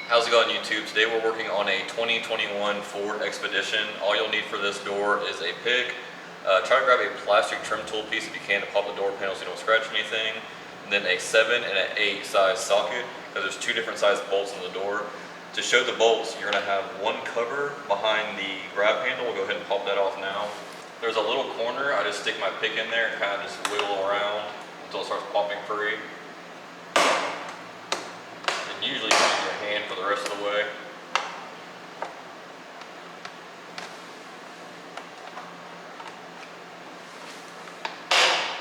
How's it going, YouTube? Today we're working on a 2021 Ford Expedition. All you'll need for this door is a pick. Try to grab a plastic trim tool piece if you can to pop the door panel so you don't scratch anything. And then a 7 and an 8 size socket, because there's two different size bolts in the door. To show the bolts, you're going to have one cover behind the grab handle. We'll go ahead and pop that off now. There's a little corner. I just stick my pick in there and kind of just wiggle around until it starts popping free. And usually use your hand for the rest of the way.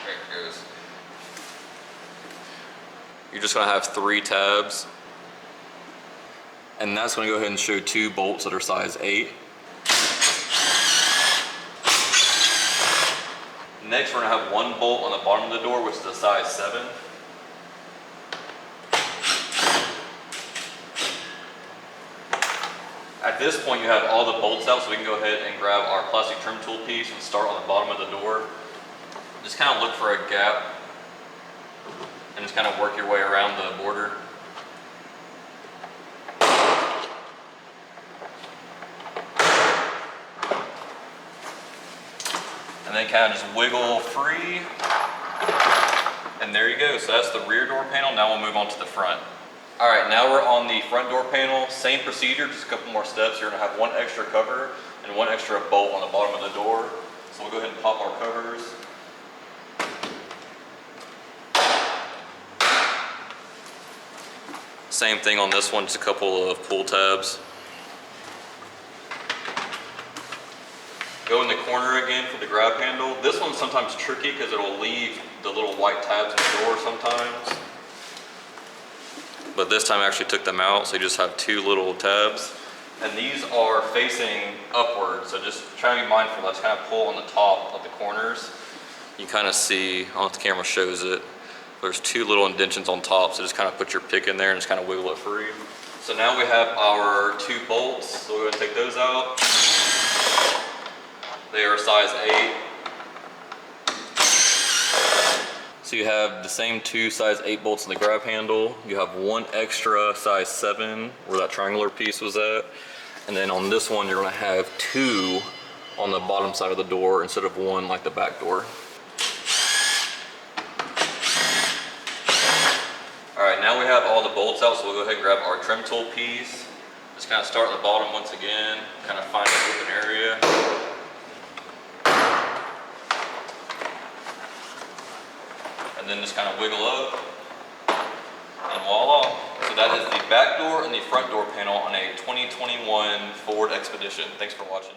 There it goes. You're just going to have 3 tabs. And that's going to go ahead and show 2 bolts that are size 8. Next, we're going to have 1 bolt on the bottom of the door, which is a size 7. At this point, you have all the bolts out, so we can go ahead and grab our plastic trim tool piece and start on the bottom of the door. Just kind of look for a gap and just kind of work your way around the border. And then kind of just wiggle free, and there you go. So that's the rear door panel. Now we'll move on to the front. All right, now we're on the front door panel. Same procedure, just a couple more steps. You're gonna have 1 extra cover and 1 extra bolt on the bottom of the door. So we'll go ahead and pop our covers. Same thing on this one, just a couple of pull tabs. Go in the corner again for the grab handle. This one's sometimes tricky because it'll leave the little white tabs in the door sometimes. But this time I actually took them out, so you just have 2 little tabs. And these are facing upward, so just try to be mindful. Let's kind of pull on the top of the corners. You kind of see, I don't know if the camera shows it, there's 2 little indentions on top, so just kind of put your pick in there and just kind of wiggle it free. So now we have our 2 bolts, so we're going to take those out. They are size 8. So you have the same 2 size 8 bolts in the grab handle. You have 1 extra size 7 where that triangular piece was at. And then on this one, you're gonna have 2 on the bottom side of the door instead of 1 like the back door. All right, now we have all the bolts out, so we'll go ahead and grab our trim tool piece. Just kind of start at the bottom once again, kind of find an open area. And then just kind of wiggle up, and voila. So that is the back door and the front door panel on a 2021 Ford Expedition. Thanks for watching.